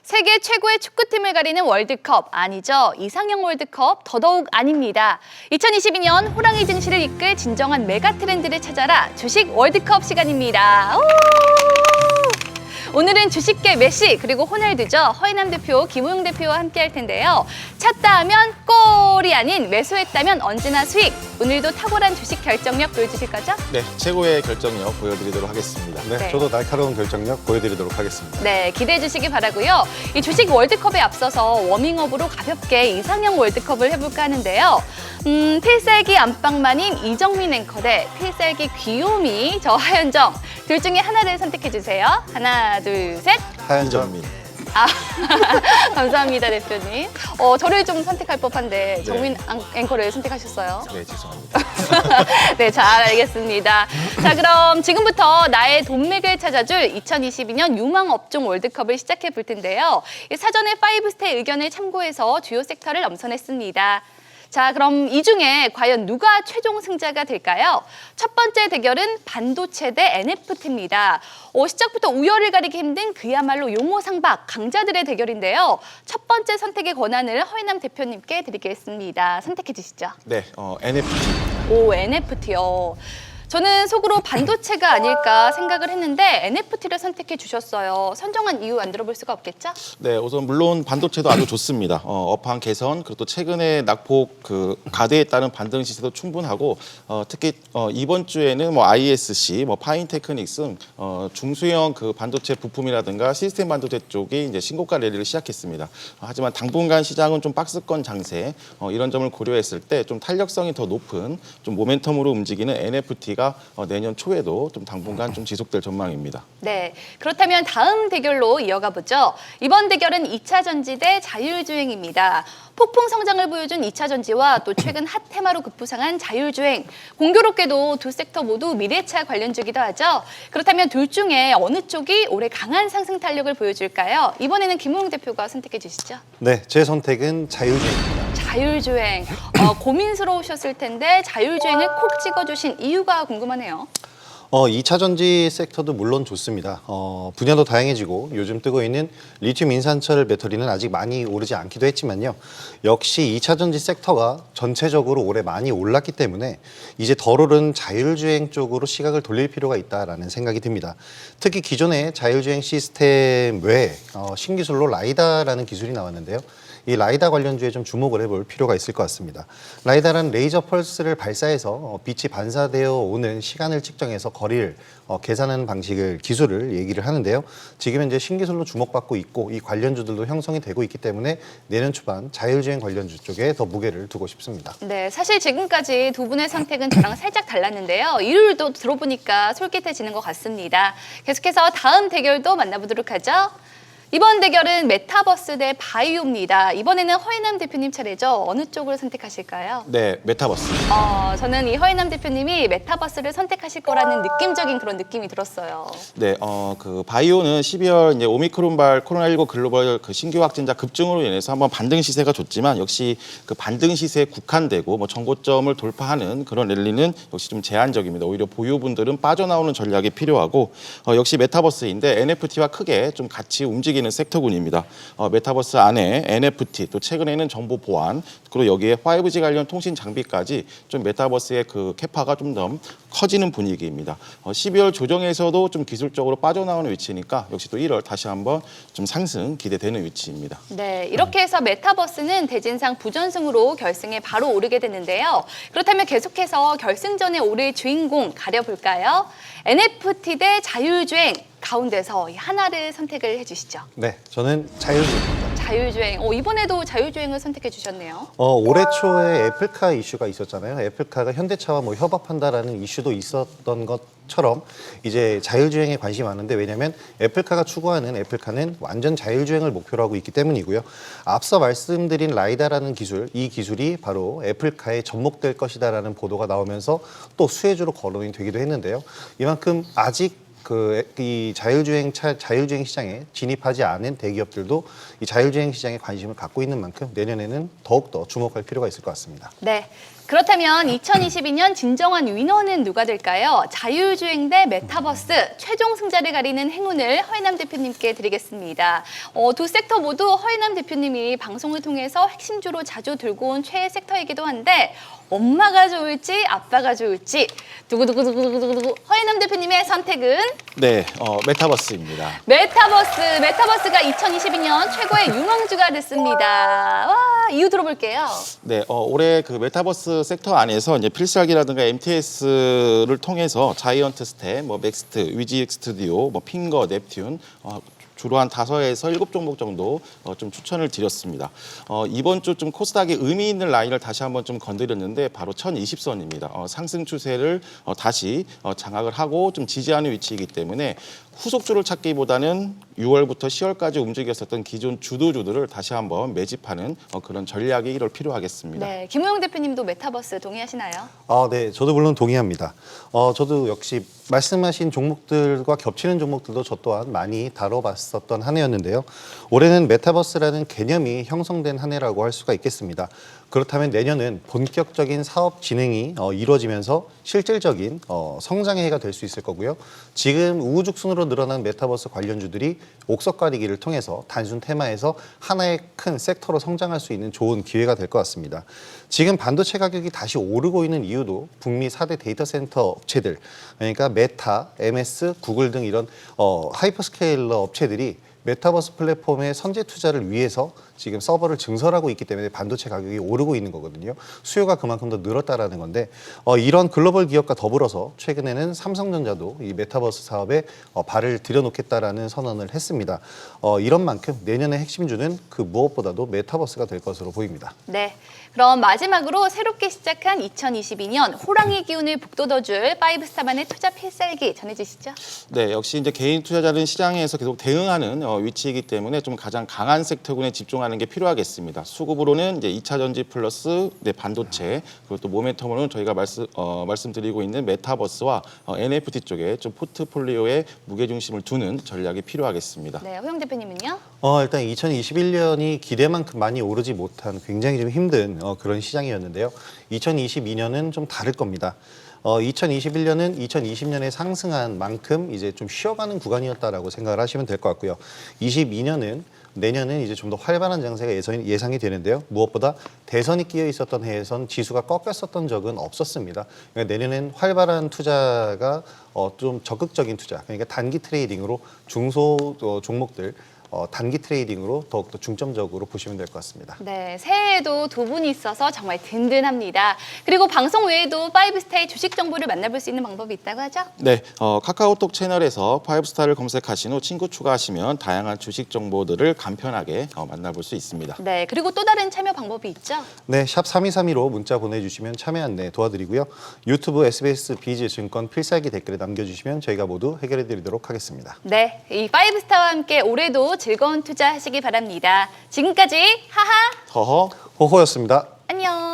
세계 최고의 축구팀을 가리는 월드컵 아니죠. 이상형 월드컵 더더욱 아닙니다. 2022년 호랑이 증시를 이끌 진정한 메가 트렌드를 찾아라 주식 월드컵 시간입니다. 오늘은 주식계 메시 그리고 호날두죠. 허인남 대표, 김우용 대표와 함께 할 텐데요. 찼다 하면 골이 아닌 매수했다면 언제나 수익. 오늘도 탁월한 주식 결정력 보여주실 거죠? 네, 최고의 결정력 보여드리도록 하겠습니다. 네, 저도 날카로운 결정력 보여드리도록 하겠습니다. 네, 기대해 주시기 바라고요. 이 주식 월드컵에 앞서서 워밍업으로 가볍게 이상형 월드컵을 해볼까 하는데요. 필살기 안방마님 이정민 앵커 대 필살기 귀요미 저 하현정 둘 중에 하나를 선택해 주세요. 하나, 둘, 셋. 하현정민. 감사합니다, 대표님. 저를 좀 선택할 법한데 정민 앵커를 선택하셨어요. 네, 죄송합니다. 네, 잘 알겠습니다. 자, 그럼 지금부터 나의 돈맥을 찾아줄 2022년 유망업종 월드컵을 시작해 볼 텐데요. 사전에 5스타 의견을 참고해서 주요 섹터를 엄선했습니다. 자, 그럼 이 중에 과연 누가 최종 승자가 될까요? 첫 번째 대결은 반도체 대 NFT입니다. 시작부터 우열을 가리기 힘든 그야말로 용호상박 강자들의 대결인데요. 첫 번째 선택의 권한을 허인남 대표님께 드리겠습니다. 선택해 주시죠. 네, NFT. 오, NFT요. 저는 속으로 반도체가 아닐까 생각을 했는데 NFT를 선택해 주셨어요. 선정한 이유 안 들어볼 수가 없겠죠? 네, 우선 물론 반도체도 아주 좋습니다. 업황 개선 그리고 또 최근에 낙폭 가대에 따른 반등 시세도 충분하고 특히 이번 주에는 뭐 ISC, 뭐 파인테크닉스 중소형 반도체 부품이라든가 시스템 반도체 쪽이 이제 신고가 랠리를 시작했습니다. 하지만 당분간 시장은 좀 박스권 장세 이런 점을 고려했을 때 좀 탄력성이 더 높은 좀 모멘텀으로 움직이는 NFT가 내년 초에도 좀 당분간 좀 지속될 전망입니다. 네, 그렇다면 다음 대결로 이어가 보죠. 이번 대결은 2차 전지 대 자율주행입니다. 폭풍 성장을 보여준 2차 전지와 또 최근 핫 테마로 급부상한 자율주행. 공교롭게도 두 섹터 모두 미래차 관련주기도 하죠. 그렇다면 둘 중에 어느 쪽이 올해 강한 상승 탄력을 보여줄까요? 이번에는 김우용 대표가 선택해 주시죠. 네, 제 선택은 자율주행입니다. 자율주행. 고민스러우셨을 텐데 자율주행을 콕 찍어주신 이유가 궁금하네요. 2차 전지 섹터도 물론 좋습니다. 분야도 다양해지고 요즘 뜨고 있는 리튬 인산철 배터리는 아직 많이 오르지 않기도 했지만요. 역시 2차 전지 섹터가 전체적으로 올해 많이 올랐기 때문에 이제 덜 오른 자율주행 쪽으로 시각을 돌릴 필요가 있다라는 생각이 듭니다. 특히 기존의 자율주행 시스템 외에 신기술로 라이다라는 기술이 나왔는데요. 이 라이다 관련주에 좀 주목을 해볼 필요가 있을 것 같습니다. 라이다라는 레이저 펄스를 발사해서 빛이 반사되어 오는 시간을 측정해서 거리를 계산하는 기술을 얘기를 하는데요. 지금 현재 신기술로 주목받고 있고 이 관련주들도 형성이 되고 있기 때문에 내년 초반 자율주행 관련주 쪽에 더 무게를 두고 싶습니다. 네, 사실 지금까지 두 분의 선택은 저랑 살짝 달랐는데요. 이유도 들어보니까 솔깃해지는 것 같습니다. 계속해서 다음 대결도 만나보도록 하죠. 이번 대결은 메타버스 대 바이오입니다. 이번에는 허인남 대표님 차례죠. 어느 쪽을 선택하실까요? 네, 메타버스. 저는 이 허인남 대표님이 메타버스를 선택하실 거라는 느낌적인 그런 느낌이 들었어요. 네, 바이오는 12월 이제 오미크론발 코로나19 글로벌 신규 확진자 급증으로 인해서 한번 반등 시세가 좋지만 역시 반등 시세에 국한되고 뭐 정고점을 돌파하는 그런 랠리는 역시 좀 제한적입니다. 오히려 보유분들은 빠져나오는 전략이 필요하고 역시 메타버스인데 NFT와 크게 좀 같이 움직이는 섹터군입니다. 메타버스 안에 NFT 또 최근에는 정보 보안 그리고 여기에 5G 관련 통신 장비까지 좀 메타버스의 캐파가 좀 더 커지는 분위기입니다. 12월 조정에서도 좀 기술적으로 빠져나오는 위치니까 역시 또 1월 다시 한번 좀 상승 기대되는 위치입니다. 네, 이렇게 해서 메타버스는 대진상 부전승으로 결승에 바로 오르게 되는데요. 그렇다면 계속해서 결승전에 오를 주인공 가려볼까요? NFT 대 자율주행 가운데서 하나를 선택을 해주시죠. 네, 저는 자율주행입니다. 자율주행. 이번에도 자율주행을 선택해 주셨네요. 올해 초에 애플카 이슈가 있었잖아요. 애플카가 현대차와 뭐 협업한다라는 이슈도 있었던 것처럼 이제 자율주행에 관심이 많은데 왜냐하면 애플카가 추구하는 애플카는 완전 자율주행을 목표로 하고 있기 때문이고요. 앞서 말씀드린 라이다라는 기술, 이 기술이 바로 애플카에 접목될 것이다라는 보도가 나오면서 또 수혜주로 거론이 되기도 했는데요. 이만큼 아직 이 자율주행 시장에 진입하지 않은 대기업들도 이 자율주행 시장에 관심을 갖고 있는 만큼 내년에는 더욱더 주목할 필요가 있을 것 같습니다. 네, 그렇다면 2022년 진정한 위너는 누가 될까요? 자율주행 대 메타버스 최종 승자를 가리는 행운을 허인남 대표님께 드리겠습니다. 두 섹터 모두 허인남 대표님이 방송을 통해서 핵심주로 자주 들고 온 최애 섹터이기도 한데 엄마가 좋을지 아빠가 좋을지 두구두구두구두구두구 허인남 대표님의 선택은 네, 메타버스입니다. 메타버스가 2022년 최고의 유망주가 됐습니다. 와, 이유 들어볼게요. 네, 올해 그 메타버스 섹터 안에서 이제 필살기라든가 MTS를 통해서 자이언트 스텝, 뭐 맥스트, 위지익 스튜디오, 뭐 핑거, 넵튠 주로 한 5에서 7종목 정도 좀 추천을 드렸습니다. 이번 주 좀 코스닥에 의미 있는 라인을 다시 한번 좀 건드렸는데 바로 1020선입니다. 상승 추세를 다시 장악을 하고 좀 지지하는 위치이기 때문에 후속주를 찾기보다는 6월부터 10월까지 움직였었던 기존 주도주들을 다시 한번 매집하는 그런 전략이 이럴 필요하겠습니다. 네, 김우영 대표님도 메타버스 동의하시나요? 네, 저도 물론 동의합니다. 저도 역시 말씀하신 종목들과 겹치는 종목들도 저 또한 많이 다뤄봤었던 한 해였는데요. 올해는 메타버스라는 개념이 형성된 한 해라고 할 수가 있겠습니다. 그렇다면 내년은 본격적인 사업 진행이 이루어지면서 실질적인 성장의 해가 될 수 있을 거고요. 지금 우후죽순으로 늘어난 메타버스 관련주들이 옥석 가리기를 통해서 단순 테마에서 하나의 큰 섹터로 성장할 수 있는 좋은 기회가 될 것 같습니다. 지금 반도체 가격이 다시 오르고 있는 이유도 북미 4대 데이터 센터 업체들, 그러니까 메타, MS, 구글 등 이런 하이퍼스케일러 업체들이 메타버스 플랫폼의 선제 투자를 위해서 지금 서버를 증설하고 있기 때문에 반도체 가격이 오르고 있는 거거든요. 수요가 그만큼 더 늘었다라는 건데 이런 글로벌 기업과 더불어서 최근에는 삼성전자도 이 메타버스 사업에 발을 들여놓겠다라는 선언을 했습니다. 이런 만큼 내년의 핵심주는 그 무엇보다도 메타버스가 될 것으로 보입니다. 네. 그럼 마지막으로 새롭게 시작한 2022년 호랑이 기운을 북돋워줄 파이브스타만의 투자 필살기 전해주시죠. 네, 역시 이제 개인 투자자는 시장에서 계속 대응하는 위치이기 때문에 좀 가장 강한 섹터군에 집중하는 게 필요하겠습니다. 수급으로는 이제 2차 전지 플러스 반도체, 그리고 또 모멘텀으로는 저희가 말씀드리고 있는 메타버스와 NFT 쪽에 좀 포트폴리오에 무게중심을 두는 전략이 필요하겠습니다. 네, 호영 대표님은요? 일단 2021년이 기대만큼 많이 오르지 못한 굉장히 좀 힘든 그런 시장이었는데요. 2022년은 좀 다를 겁니다. 2021년은 2020년에 상승한 만큼 이제 좀 쉬어가는 구간이었다라고 생각을 하시면 될 것 같고요. 22년은 내년은 이제 좀 더 활발한 장세가 예상이 되는데요. 무엇보다 대선이 끼어 있었던 해에선 지수가 꺾였었던 적은 없었습니다. 그러니까 내년엔 활발한 투자가 좀 적극적인 투자, 그러니까 단기 트레이딩으로 중소 종목들 단기 트레이딩으로 더욱더 중점적으로 보시면 될 것 같습니다. 네, 새해에도 두 분이 있어서 정말 든든합니다. 그리고 방송 외에도 파이브스타의 주식 정보를 만나볼 수 있는 방법이 있다고 하죠? 네, 카카오톡 채널에서 파이브스타를 검색하신 후 친구 추가하시면 다양한 주식 정보들을 간편하게 만나볼 수 있습니다. 네, 그리고 또 다른 참여 방법이 있죠? 네, 샵 3232로 문자 보내주시면 참여 안내 도와드리고요. 유튜브 SBS 비즈증권 필살기 댓글에 남겨주시면 저희가 모두 해결해드리도록 하겠습니다. 네, 이 파이브스타와 함께 올해도 즐거운 투자하시기 바랍니다. 지금까지 하하 허허 호호였습니다. 안녕.